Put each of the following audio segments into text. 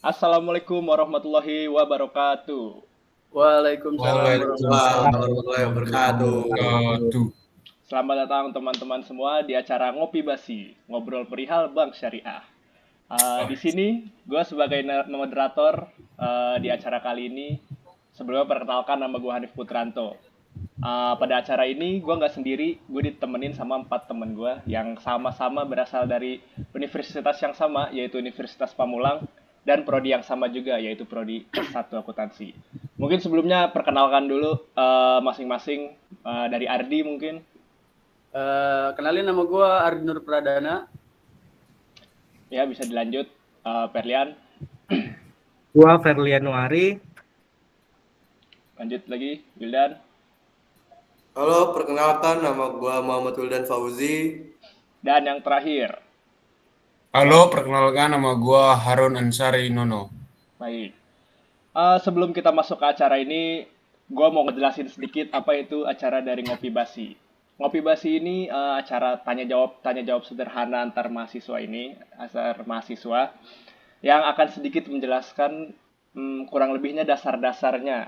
Assalamualaikum warahmatullahi wabarakatuh. Waalaikumsalam Waalaikumsalam warahmatullahi warahmatullahi wabarakatuh. wabarakatuh. Selamat datang teman-teman semua di acara Ngopi Basi, ngobrol perihal Bank Syariah. Di sini gue sebagai moderator di acara kali ini. Sebelumnya perkenalkan nama gue Hanif Putranto. Pada acara ini gue nggak sendiri, gue ditemenin sama 4 temen gue yang sama-sama berasal dari universitas yang sama, yaitu Universitas Pamulang, dan prodi yang sama juga, yaitu prodi S1 akuntansi. Mungkin sebelumnya perkenalkan dulu masing-masing, dari Ardi mungkin. Kenalin, nama gue Ardi Nur Pradana. Ya, bisa dilanjut. Perlian, Gua Ferlian Nuari. lanjut lagi, Wildan. Halo, perkenalkan nama gua Muhammad Wildan Fauzi. Dan yang terakhir, Halo, perkenalkan nama gua Harun Ansari Nono. baik. Sebelum kita masuk ke acara ini, gue mau ngejelasin sedikit apa itu acara dari Ngopi Basi. Ngopi Basi ini acara tanya jawab sederhana antar mahasiswa yang akan sedikit menjelaskan kurang lebihnya dasar-dasarnya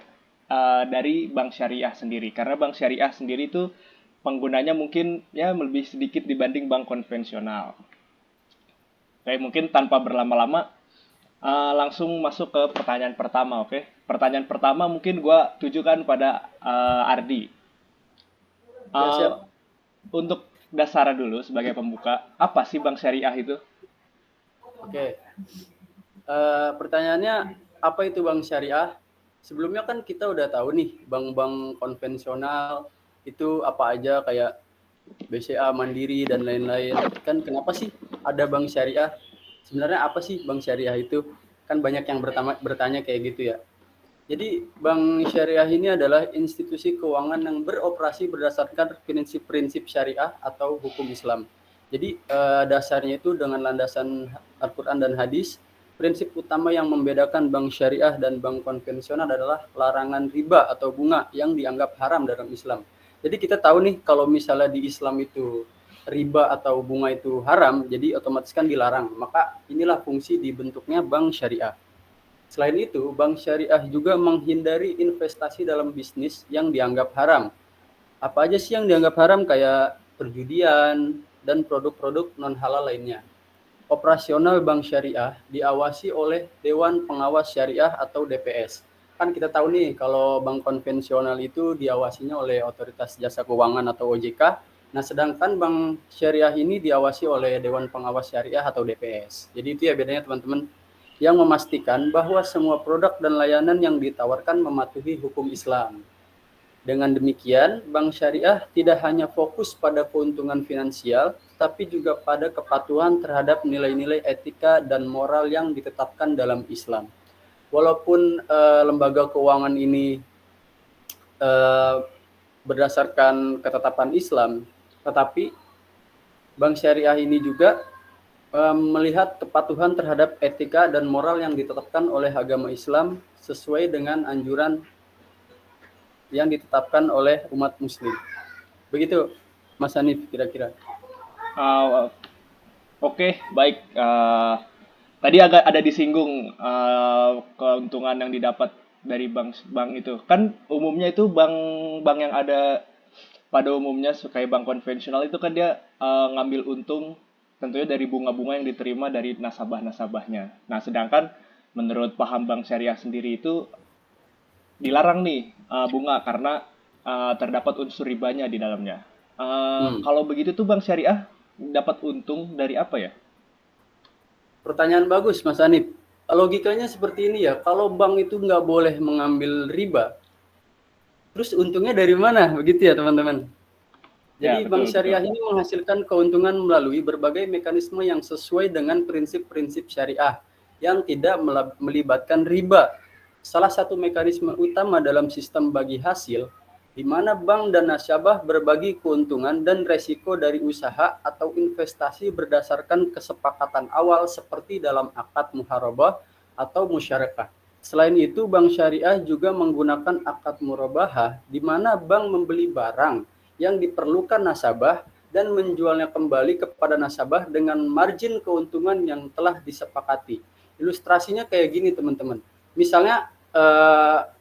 dari Bank Syariah sendiri. Karena Bank Syariah sendiri itu penggunanya mungkin ya lebih sedikit dibanding bank konvensional. Oke, mungkin tanpa berlama-lama langsung masuk ke pertanyaan pertama, oke? Pertanyaan pertama mungkin gue tujukan pada Ardi. Ya, siap. Untuk dasar dulu sebagai pembuka, apa sih Bank Syariah itu? Oke. Pertanyaannya, apa itu bank syariah? Sebelumnya kan kita udah tahu nih, bank-bank konvensional itu apa aja, kayak BCA, Mandiri, dan lain-lain. Kan kenapa sih ada bank syariah? Sebenarnya apa sih bank syariah itu? Kan banyak yang bertanya kayak gitu ya. Jadi bank syariah ini adalah institusi keuangan yang beroperasi berdasarkan prinsip-prinsip syariah atau hukum Islam. Jadi dasarnya itu dengan landasan Al-Quran dan hadis. Prinsip utama yang membedakan bank syariah dan bank konvensional adalah larangan riba atau bunga yang dianggap haram dalam Islam. Jadi kita tahu nih, kalau misalnya di Islam itu riba atau bunga itu haram, jadi otomatis kan dilarang. Maka inilah fungsi dibentuknya bank syariah. Selain itu, bank syariah juga menghindari investasi dalam bisnis yang dianggap haram. Apa aja sih yang dianggap haram? Kayak perjudian dan produk-produk non-halal lainnya. Operasional bank syariah diawasi oleh Dewan Pengawas Syariah atau DPS. Kan kita tahu nih, kalau bank konvensional itu diawasinya oleh Otoritas Jasa Keuangan atau OJK. Nah, sedangkan bank syariah ini diawasi oleh Dewan Pengawas Syariah atau DPS. Jadi itu ya bedanya, teman-teman, yang memastikan bahwa semua produk dan layanan yang ditawarkan mematuhi hukum Islam. Dengan demikian, bank syariah tidak hanya fokus pada keuntungan finansial, tapi juga pada kepatuhan terhadap nilai-nilai etika dan moral yang ditetapkan dalam Islam. Walaupun lembaga keuangan ini berdasarkan ketetapan Islam, tetapi bank syariah ini juga melihat kepatuhan terhadap etika dan moral yang ditetapkan oleh agama Islam sesuai dengan anjuran yang ditetapkan oleh umat muslim. Begitu, Mas Hanif, kira-kira. Oke, baik. Tadi agak ada disinggung keuntungan yang didapat dari bank itu. Kan umumnya itu bank yang ada pada umumnya kayak bank konvensional itu kan dia ngambil untung tentunya dari bunga-bunga yang diterima dari nasabah-nasabahnya. Nah, sedangkan menurut paham bank syariah sendiri itu dilarang nih bunga karena terdapat unsur ribanya di dalamnya. Kalau begitu tuh bank syariah dapat untung dari apa ya? Pertanyaan bagus, Mas Hanif. Logikanya seperti ini ya, kalau bank itu nggak boleh mengambil riba, terus untungnya dari mana? Begitu ya, teman-teman. Jadi Ya, bank betul, syariah betul. ini menghasilkan keuntungan melalui berbagai mekanisme yang sesuai dengan prinsip-prinsip syariah yang tidak melibatkan riba. Salah satu mekanisme utama dalam sistem bagi hasil, di mana bank dan nasabah berbagi keuntungan dan resiko dari usaha atau investasi berdasarkan kesepakatan awal seperti dalam akad muharabah atau musyarakah. Selain itu, bank syariah juga menggunakan akad murabahah, di mana bank membeli barang yang diperlukan nasabah dan menjualnya kembali kepada nasabah dengan margin keuntungan yang telah disepakati. Ilustrasinya kayak gini teman-teman. Misalnya,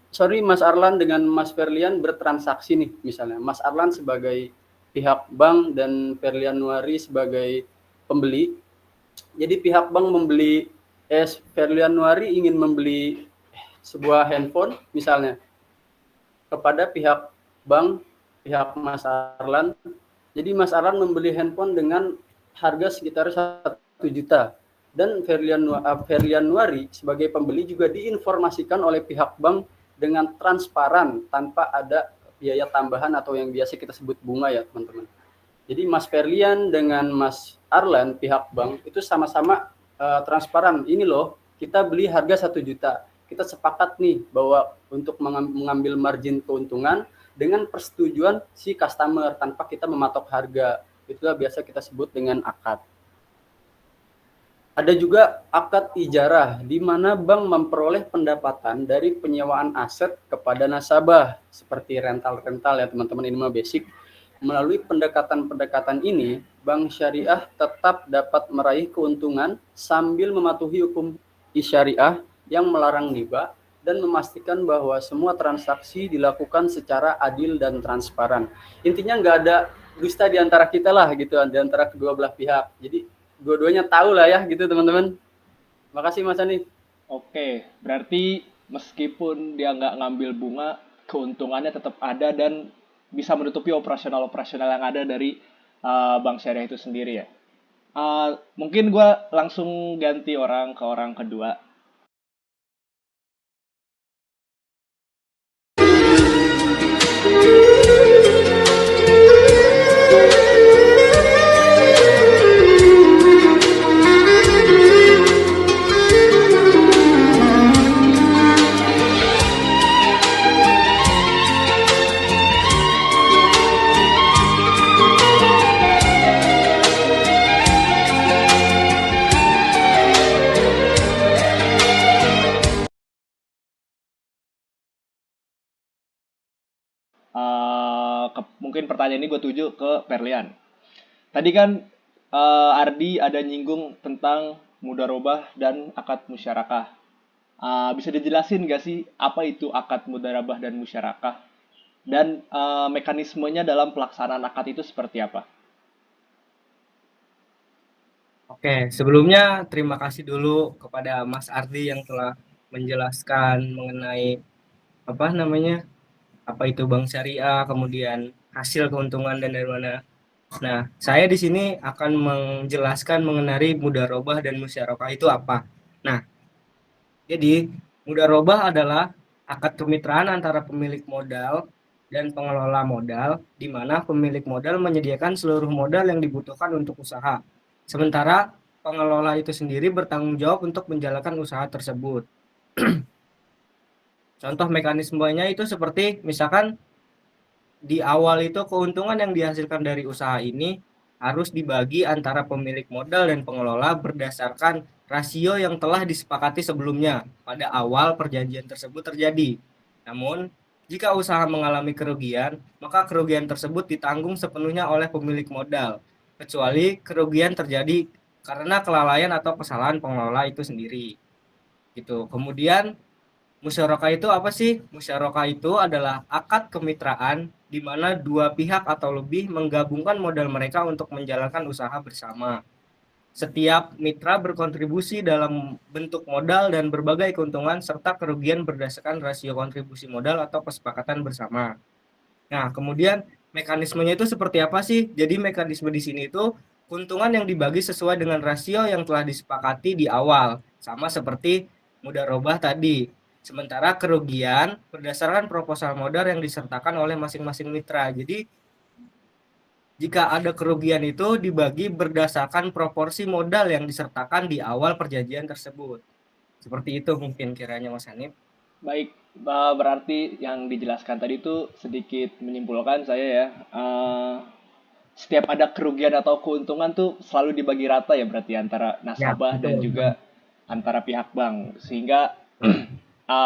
sorry Mas Arlan dengan Mas Ferlian bertransaksi nih misalnya. Mas Arlan sebagai pihak bank dan Ferlian Nuari sebagai pembeli. Jadi pihak bank membeli, Ferlian Nuari ingin membeli sebuah handphone misalnya kepada pihak bank, pihak Mas Arlan. Jadi Mas Arlan membeli handphone dengan harga sekitar 1 juta. Dan Ferlian Nuari sebagai pembeli juga diinformasikan oleh pihak bank dengan transparan tanpa ada biaya tambahan atau yang biasa kita sebut bunga ya teman-teman. Jadi Mas Ferlian dengan Mas Arlan pihak bank itu sama-sama transparan. Ini loh kita beli harga 1 juta. Kita sepakat nih bahwa untuk mengambil margin keuntungan dengan persetujuan si customer tanpa kita mematok harga. Itulah biasa kita sebut dengan akad. Ada juga akad ijarah, di mana bank memperoleh pendapatan dari penyewaan aset kepada nasabah, seperti rental-rental ya teman-teman, ini mah basic. Melalui pendekatan-pendekatan ini, bank syariah tetap dapat meraih keuntungan sambil mematuhi hukum syariah yang melarang riba dan memastikan bahwa semua transaksi dilakukan secara adil dan transparan. Intinya nggak ada dusta di antara kita lah gitu, di antara kedua belah pihak. Jadi dua-duanya tahu lah ya gitu teman-teman. Makasih Mas Hanif. Oke, berarti meskipun dia nggak ngambil bunga, keuntungannya tetap ada dan bisa menutupi operasional-operasional yang ada dari bank syariah itu sendiri ya. Mungkin gue langsung ganti orang ke orang kedua. Mungkin pertanyaan ini gue tuju ke Perlian. Tadi kan Ardi ada nyinggung tentang mudarobah dan akad musyarakah. Bisa dijelasin gak sih apa itu akad mudarabah dan musyarakah? Dan mekanismenya dalam pelaksanaan akad itu seperti apa? Oke, sebelumnya terima kasih dulu kepada Mas Ardi yang telah menjelaskan mengenai apa itu bank syariah, kemudian hasil keuntungan dan dari mana. Nah, saya di sini akan menjelaskan mengenai mudarobah dan musyarakah itu apa. Nah, jadi mudarobah adalah akad kemitraan antara pemilik modal dan pengelola modal, di mana pemilik modal menyediakan seluruh modal yang dibutuhkan untuk usaha. Sementara pengelola itu sendiri bertanggung jawab untuk menjalankan usaha tersebut. Contoh mekanismenya itu seperti misalkan di awal itu keuntungan yang dihasilkan dari usaha ini harus dibagi antara pemilik modal dan pengelola berdasarkan rasio yang telah disepakati sebelumnya pada awal perjanjian tersebut terjadi. Namun, jika usaha mengalami kerugian, maka kerugian tersebut ditanggung sepenuhnya oleh pemilik modal, kecuali kerugian terjadi karena kelalaian atau kesalahan pengelola itu sendiri. Gitu. Kemudian musyarakah itu apa sih? Musyarakah itu adalah akad kemitraan di mana dua pihak atau lebih menggabungkan modal mereka untuk menjalankan usaha bersama. Setiap mitra berkontribusi dalam bentuk modal dan berbagai keuntungan serta kerugian berdasarkan rasio kontribusi modal atau kesepakatan bersama. Nah, kemudian mekanismenya itu seperti apa sih? Jadi mekanisme di sini itu keuntungan yang dibagi sesuai dengan rasio yang telah disepakati di awal, sama seperti mudarobah tadi. Sementara kerugian berdasarkan proposal modal yang disertakan oleh masing-masing mitra. Jadi jika ada kerugian itu dibagi berdasarkan proporsi modal yang disertakan di awal perjanjian tersebut. Seperti itu mungkin kiranya Mas Hanif. Baik, berarti yang dijelaskan tadi itu sedikit menyimpulkan saya ya. Setiap ada kerugian atau keuntungan tuh selalu dibagi rata ya berarti antara Ya, nasabah dan betul. juga antara pihak bank. Sehingga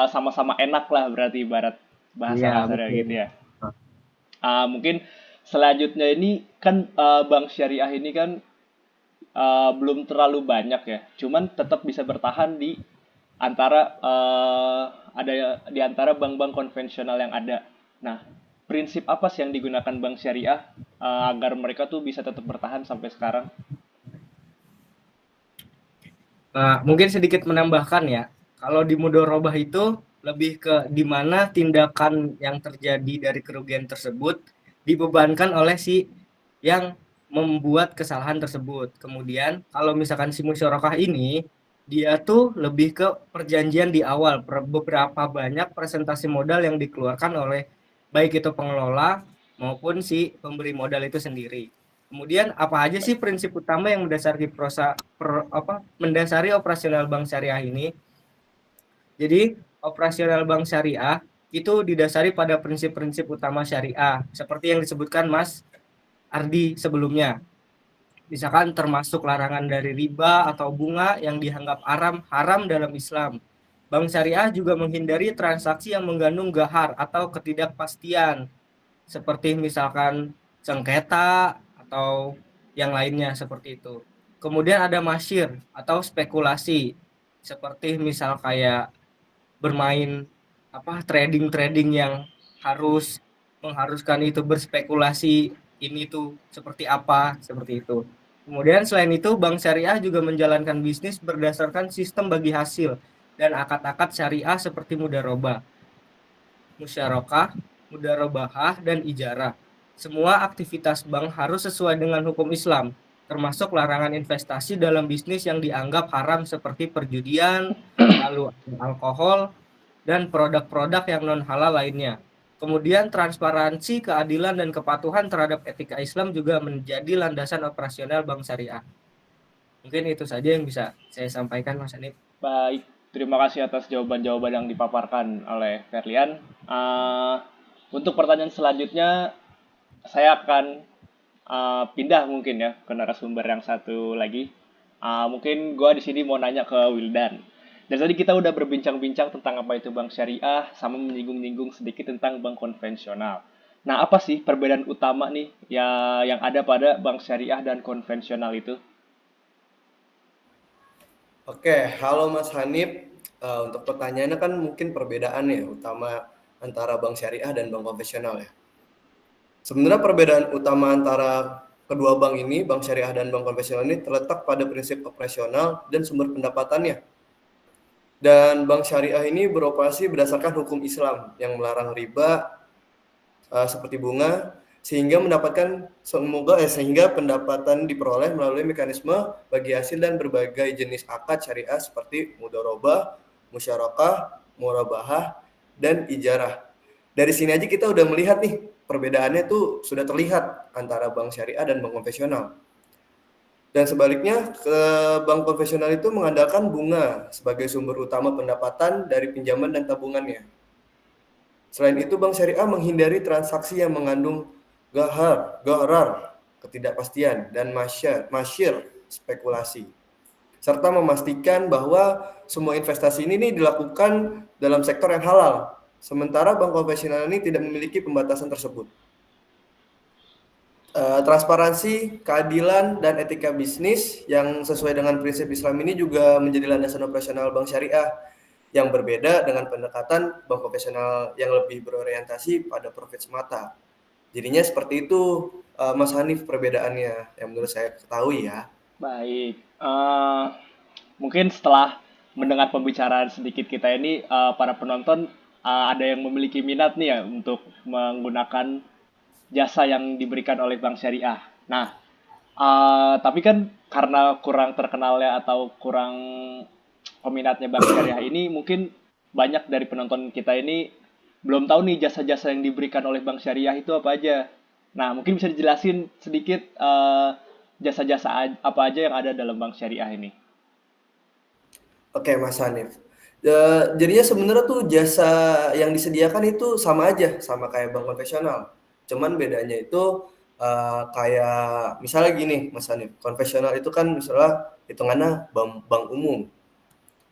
sama-sama enak lah berarti ibarat bahasa Iya, kasarnya betul. gitu ya. Mungkin selanjutnya ini kan bank syariah ini kan belum terlalu banyak ya. Cuman tetap bisa bertahan di ada di antara bank-bank konvensional yang ada. Nah, prinsip apa sih yang digunakan bank syariah agar mereka tuh bisa tetap bertahan sampai sekarang? Nah, mungkin sedikit menambahkan ya, kalau di mudorobah itu lebih ke di mana tindakan yang terjadi dari kerugian tersebut dibebankan oleh si yang membuat kesalahan tersebut. Kemudian kalau misalkan si musyarakah ini, dia tuh lebih ke perjanjian di awal, beberapa banyak presentasi modal yang dikeluarkan oleh baik itu pengelola maupun si pemberi modal itu sendiri. Kemudian apa aja sih prinsip utama yang mendasari operasional bank syariah ini? Jadi operasional bank syariah itu didasari pada prinsip-prinsip utama syariah seperti yang disebutkan Mas Ardi sebelumnya. Misalkan termasuk larangan dari riba atau bunga yang dianggap haram dalam Islam. Bank syariah juga menghindari transaksi yang mengandung gahar atau ketidakpastian seperti misalkan sengketa atau yang lainnya seperti itu. Kemudian ada masyir atau spekulasi seperti misal kayak bermain trading yang mengharuskan itu berspekulasi ini tuh seperti apa seperti itu. Kemudian selain itu bank syariah juga menjalankan bisnis berdasarkan sistem bagi hasil dan akad-akad syariah seperti mudharabah, musyarakah, mudharabahah, dan ijarah. Semua aktivitas bank harus sesuai dengan hukum Islam, termasuk larangan investasi dalam bisnis yang dianggap haram seperti perjudian, lalu alkohol, dan produk-produk yang non-halal lainnya. Kemudian transparansi, keadilan, dan kepatuhan terhadap etika Islam juga menjadi landasan operasional bank syariah. Mungkin itu saja yang bisa saya sampaikan, Mas Hanif. Baik, terima kasih atas jawaban-jawaban yang dipaparkan oleh Ferlian. Untuk pertanyaan selanjutnya, saya akan pindah mungkin ya ke narasumber yang satu lagi. Mungkin gue di sini mau nanya ke Wildan. Dan tadi kita udah berbincang-bincang tentang apa itu bank syariah, sama menyinggung-nyinggung sedikit tentang bank konvensional. Nah, apa sih perbedaan utama nih yang ada pada bank syariah dan konvensional itu? Oke, halo Mas Hanif. Untuk pertanyaannya kan mungkin perbedaan ya utama antara bank syariah dan bank konvensional ya. Sebenarnya perbedaan utama antara kedua bank ini, bank syariah dan bank konvensional ini terletak pada prinsip operasional dan sumber pendapatannya. Dan bank syariah ini beroperasi berdasarkan hukum Islam yang melarang riba seperti bunga, sehingga pendapatan diperoleh melalui mekanisme bagi hasil dan berbagai jenis akad syariah seperti mudharabah, musyarakah, murabahah, dan ijarah. Dari sini aja kita udah melihat nih perbedaannya tuh sudah terlihat antara bank syariah dan bank konvensional. Dan sebaliknya, bank konvensional itu mengandalkan bunga sebagai sumber utama pendapatan dari pinjaman dan tabungannya. Selain itu, bank syariah menghindari transaksi yang mengandung gharar, ketidakpastian, dan masyir, spekulasi. Serta memastikan bahwa semua investasi ini dilakukan dalam sektor yang halal. Sementara bank konvensional ini tidak memiliki pembatasan tersebut. Transparansi, keadilan, dan etika bisnis yang sesuai dengan prinsip Islam ini juga menjadi landasan operasional bank syariah yang berbeda dengan pendekatan bank konvensional yang lebih berorientasi pada profit semata. Jadinya seperti itu, Mas Hanif, perbedaannya yang menurut saya ketahui ya. Baik, mungkin setelah mendengar pembicaraan sedikit kita ini, para penonton ada yang memiliki minat nih ya untuk menggunakan jasa yang diberikan oleh bank syariah. Nah, tapi kan karena kurang terkenalnya atau kurang peminatnya bank syariah ini, mungkin banyak dari penonton kita ini belum tahu nih jasa-jasa yang diberikan oleh bank syariah itu apa aja. Nah, mungkin bisa dijelasin sedikit jasa-jasa apa aja yang ada dalam bank syariah ini. Oke, Mas Hanif. Jadinya sebenarnya tuh jasa yang disediakan itu sama aja, sama kayak bank konvensional. Cuman bedanya itu kayak misalnya gini, Mas Hanif. Konvensional itu kan misalnya hitungannya bank umum.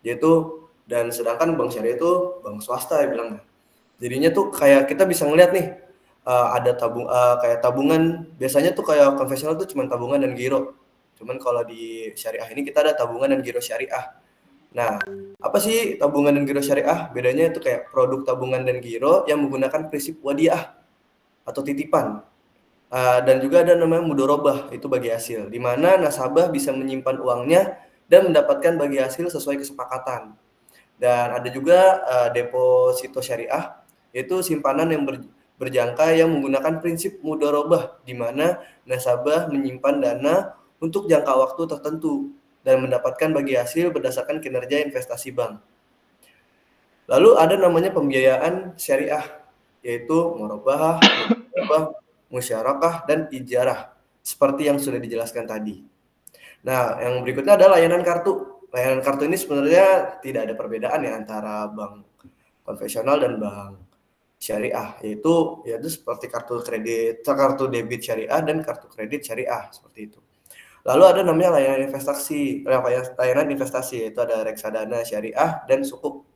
Yaitu dan sedangkan bank syariah itu bank swasta ya bilangnya. Jadinya tuh kayak kita bisa ngeliat nih ada kayak tabungan, biasanya tuh kayak konvensional tuh cuma tabungan dan giro. Cuman kalau di syariah ini kita ada tabungan dan giro syariah. Nah, apa sih tabungan dan giro syariah? Bedanya itu kayak produk tabungan dan giro yang menggunakan prinsip wadiah atau titipan. Dan juga ada namanya mudorobah, itu bagi hasil, di mana nasabah bisa menyimpan uangnya dan mendapatkan bagi hasil sesuai kesepakatan. Dan ada juga deposito syariah, yaitu simpanan yang berjangka yang menggunakan prinsip mudorobah, di mana nasabah menyimpan dana untuk jangka waktu tertentu dan mendapatkan bagi hasil berdasarkan kinerja investasi bank. Lalu ada namanya pembiayaan syariah, yaitu murabahah, musyarakah, dan ijarah, seperti yang sudah dijelaskan tadi. Nah, yang berikutnya adalah layanan kartu. Layanan kartu ini sebenarnya tidak ada perbedaan ya antara bank konvensional dan bank syariah, yaitu seperti kartu debit syariah dan kartu kredit syariah, seperti itu. Lalu ada namanya layanan investasi, yaitu ada reksadana syariah dan sukuk.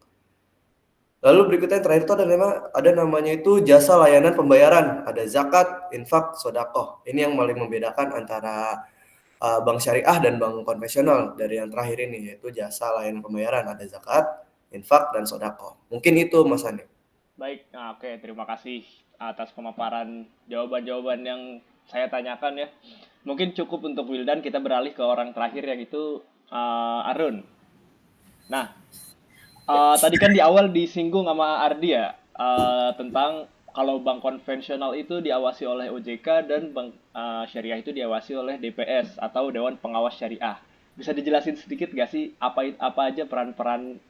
Lalu berikutnya yang terakhir itu ada namanya itu jasa layanan pembayaran, ada zakat, infak, sodakoh. Ini yang paling membedakan antara bank syariah dan bank konvensional dari yang terakhir ini, yaitu jasa layanan pembayaran, ada zakat, infak, dan sodakoh. Mungkin itu Mas Ane. Baik, nah, oke, terima kasih atas pemaparan jawaban-jawaban yang saya tanyakan ya. Mungkin cukup untuk Wildan, kita beralih ke orang terakhir yaitu Arun. Nah, tadi kan di awal disinggung sama Ardi ya, tentang kalau bank konvensional itu diawasi oleh OJK dan bank syariah itu diawasi oleh DPS atau Dewan Pengawas Syariah. Bisa dijelasin sedikit gak sih apa aja peran-peran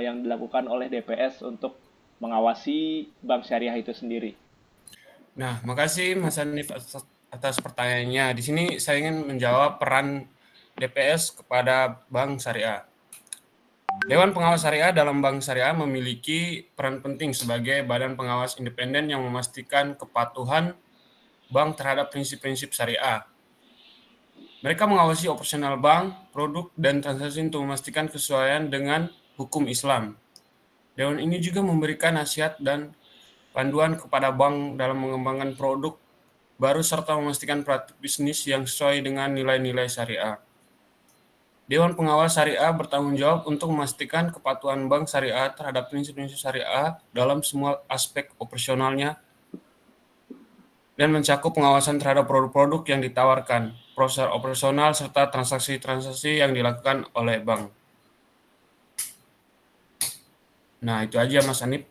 yang dilakukan oleh DPS untuk mengawasi bank syariah itu sendiri? Nah, makasih Mas Hanif atas pertanyaannya. Di sini saya ingin menjawab peran DPS kepada Bank Syariah. Dewan Pengawas Syariah dalam Bank Syariah memiliki peran penting sebagai badan pengawas independen yang memastikan kepatuhan bank terhadap prinsip-prinsip syariah. Mereka mengawasi operasional bank, produk, dan transaksi untuk memastikan kesesuaian dengan hukum Islam. Dewan ini juga memberikan nasihat dan panduan kepada bank dalam mengembangkan produk baru serta memastikan praktik bisnis yang sesuai dengan nilai-nilai syariah. Dewan Pengawas Syariah bertanggung jawab untuk memastikan kepatuhan bank syariah terhadap prinsip-prinsip syariah dalam semua aspek operasionalnya dan mencakup pengawasan terhadap produk-produk yang ditawarkan, proses operasional, serta transaksi-transaksi yang dilakukan oleh bank. Nah, itu aja Mas Hanif,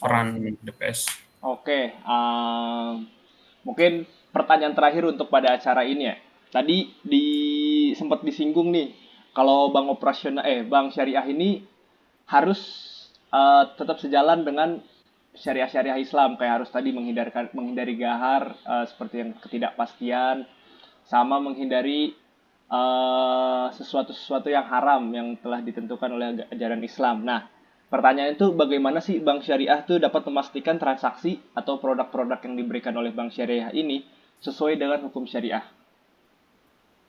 peran DPS. Oke, mungkin pertanyaan terakhir untuk pada acara ini ya. Tadi sempat disinggung nih, kalau bank syariah ini harus tetap sejalan dengan syariah-syariah Islam, kayak harus tadi menghindari gahar seperti yang ketidakpastian, sama menghindari sesuatu-sesuatu yang haram yang telah ditentukan oleh ajaran Islam. Nah, pertanyaan itu bagaimana sih bank syariah itu dapat memastikan transaksi atau produk-produk yang diberikan oleh bank syariah ini sesuai dengan hukum syariah?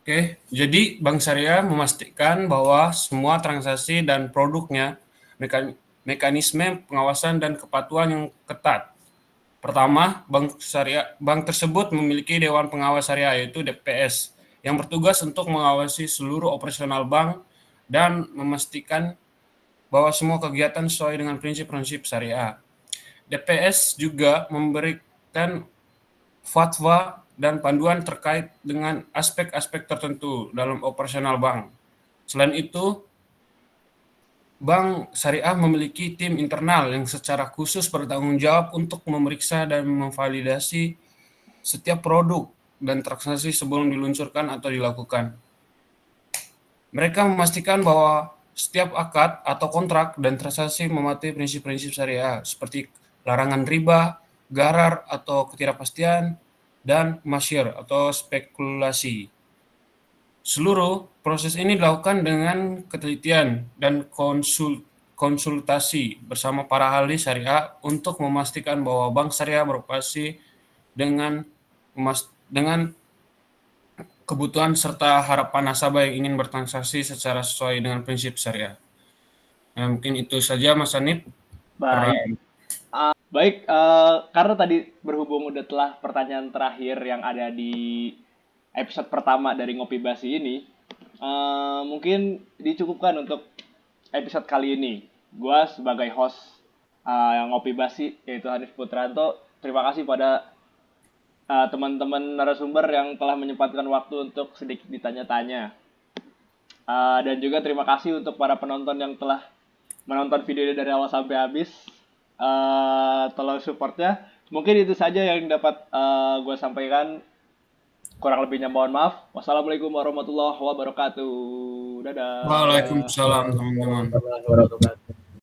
Oke, jadi Bank Syariah memastikan bahwa semua transaksi dan produknya mekanisme pengawasan dan kepatuhan yang ketat. Pertama, bank tersebut memiliki Dewan Pengawas Syariah yaitu DPS yang bertugas untuk mengawasi seluruh operasional bank dan memastikan bahwa semua kegiatan sesuai dengan prinsip-prinsip syariah. DPS juga memberikan fatwa dan panduan terkait dengan aspek-aspek tertentu dalam operasional bank. Selain itu, Bank Syariah memiliki tim internal yang secara khusus bertanggung jawab untuk memeriksa dan memvalidasi setiap produk dan transaksi sebelum diluncurkan atau dilakukan. Mereka memastikan bahwa setiap akad atau kontrak dan transaksi mematuhi prinsip-prinsip syariah seperti larangan riba, gharar atau ketidakpastian, dan masyir atau spekulasi. Seluruh proses ini dilakukan dengan ketelitian dan konsultasi bersama para ahli syariah untuk memastikan bahwa bank syariah beroperasi dengan kebutuhan serta harapan nasabah yang ingin bertransaksi secara sesuai dengan prinsip syariah. Nah, mungkin itu saja Mas Hanif. Baik. Baik, karena tadi berhubung udah telah pertanyaan terakhir yang ada di episode pertama dari Ngopi Basi ini, mungkin dicukupkan untuk episode kali ini. Gue sebagai host Ngopi Basi, yaitu Hanif Putranto. Terima kasih pada teman-teman narasumber yang telah menyempatkan waktu untuk sedikit ditanya-tanya. Dan juga terima kasih untuk para penonton yang telah menonton video ini dari awal sampai habis. Tolong supportnya. Mungkin itu saja yang dapat gue sampaikan. Kurang lebihnya mohon maaf. Wassalamualaikum warahmatullahi wabarakatuh. Dadah. Waalaikumsalam teman-teman. Warahmatullahi wabarakatuh.